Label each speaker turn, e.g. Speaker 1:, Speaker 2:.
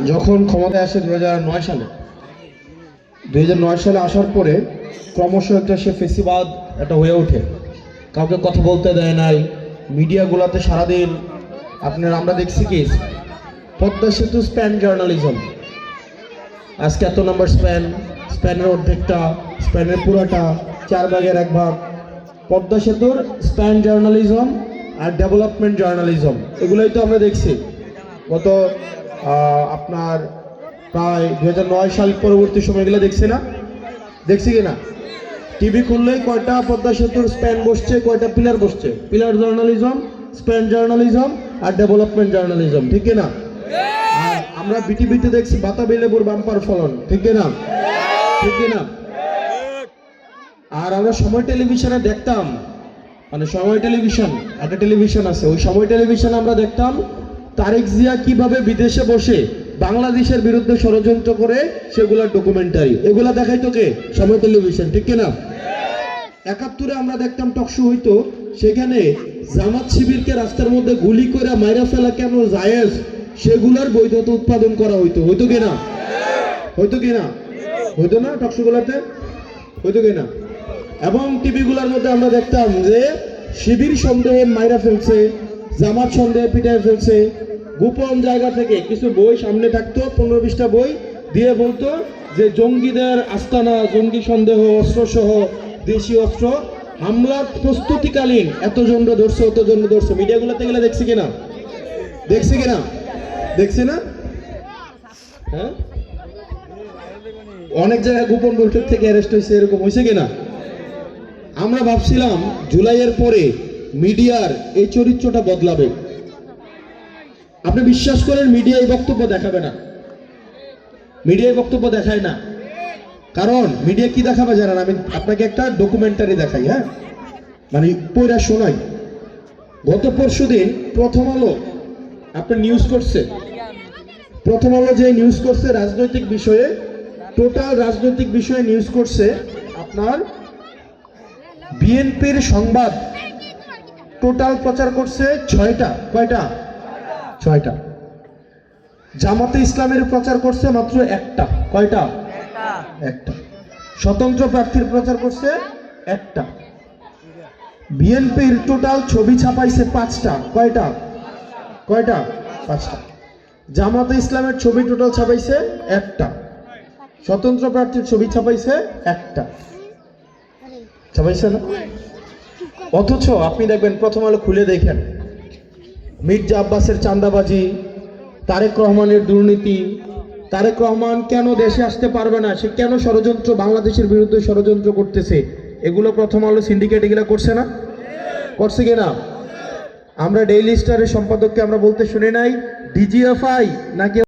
Speaker 1: যখন ক্ষমতায় আসে 2009 সালে 2009 সালে আসার পরে ক্রমশ একটা সে ফেসিবাদ এটা হয়ে ওঠে। কাউকে কথা বলতে দেয় নাই, মিডিয়াগুলোতে সারাদিন আমরা দেখছি কি পদ্মা সেতু স্প্যান জার্নালিজম, আজকে এত নম্বর স্প্যানের অর্ধেকটা, স্প্যানের পুরাটা, 4 ভাগের 1 ভাগ। পদ্মা সেতুর স্প্যান জার্নালিজম আর ডেভেলপমেন্ট জার্নালিজম, এগুলোই তো আমরা দেখছি গত আপনার প্রায় 2009 সাল পরবর্তী সময়গুলো দেখছি কি না? টিভি খুললেই কয়টা পদ্মা সেতুর স্প্যান বসছে, কয়টা পিলার বসছে, পিলার জার্নালিজম, স্প্যান জার্নালিজম আর ডেভেলপমেন্ট জার্নালিজম, ঠিক না? আর আমরা বিটিভিতে দেখছি বাতাবি লেবুর বাম্পার ফলন, ঠিক না? আর আমরা সময় টেলিভিশনে দেখতাম, মানে সময় টেলিভিশন, একটা টেলিভিশন আছে, ওই সময় টেলিভিশনে আমরা দেখতাম তারেক জিয়া কিভাবে বিদেশে বসে বাংলাদেশের বিরুদ্ধে ষড়যন্ত্র করে সেগুলোর ডকুমেন্টারি, এগুলা দেখাইতো কে? সময় টেলিভিশন, ঠিক না? 71-এ আমরা দেখতাম টকশো হইতো, সেখানে জামাত শিবিরকে রাস্তার মধ্যে গুলি করে মাইরা ফেলা কেন জায়েজ সেগুলোর বৈধতা উৎপাদন করা হইতো কিনা? হইতো না? টকশোগুলাতে হইতো কিনা? এবং টিভিগুলোর মধ্যে আমরা দেখতাম যে শিবির সন্দেহে মাইরা ফেলছে, জামাত সন্দেহে পিটায় ফেলছে। গোপন জায়গা থেকে কিছু বই সামনে থাকতো, 15-20টা বই দিয়ে বলতো যে জঙ্গিদের আস্তানা, জঙ্গি সন্দেহ, অস্ত্রসহ দেশীয় অস্ত্র, হামলার প্রস্তুতিকালীন এতজন ধরছে। মিডিয়াগুলোতে গেলে দেখছি কিনা? দেখছি না? হ্যাঁ, অনেক জায়গায় গোপন বৈঠক থেকে অ্যারেস্ট হয়েছে, এরকম হয়েছে কিনা? আমরা ভাবছিলাম জুলাইয়ের পরে মিডিয়ার এই চরিত্রটা বদলাবে। আপনি বিশ্বাস করেন মিডিয়া এই বক্তব্য দেখাবে না, মিডিয়া এই বক্তব্য দেখায় না। কারণ মিডিয়া কি দেখাবে জানেন? আমি আপনাকে একটা ডকুমেন্টারি দেখাই, হ্যাঁ, মানে পয়রা শোনাই। গত পরশুদিন প্রথম আলো আপনার নিউজ করছে, প্রথম আলো যে নিউজ করছে রাজনৈতিক বিষয়ে, টোটাল রাজনৈতিক বিষয়ে নিউজ করছে আপনার বিএনপির সংবাদ টোটাল প্রচার করছে 6টা। কয়টা? 6টা। জামাতে ইসলামের প্রচার করছে মাত্র 1টা। কয়টা? 1টা। স্বতন্ত্র প্রার্থীর প্রচার করছে 1টা। বিএনপির টোটাল ছবি ছাপাইছে 5টা। কয়টা? 5টা। জামাতে ইসলামের ছবি টোটাল ছাপাইছে 1টা। স্বতন্ত্র প্রার্থীর ছবি ছাপাইছে 1টা। ছাপাইছে না? অথচ আপনি দেখবেন প্রথম আলো খুলে দেখেন মির্জা আব্বাসের চাঁদাবাজি, তারেক রহমানের দুর্নীতি, তারেক রহমান কেন দেশে আসতে পারবে না, সে কেন ষড়যন্ত্র, বাংলাদেশের বিরুদ্ধে ষড়যন্ত্র করতেছে, এগুলো প্রথম আলো সিন্ডিকেট এগুলো করছে না? করছে কিনা? আমরা ডেইলি স্টারের সম্পাদককে আমরা বলতে শুনি নাই ডিজিএফআই নাকি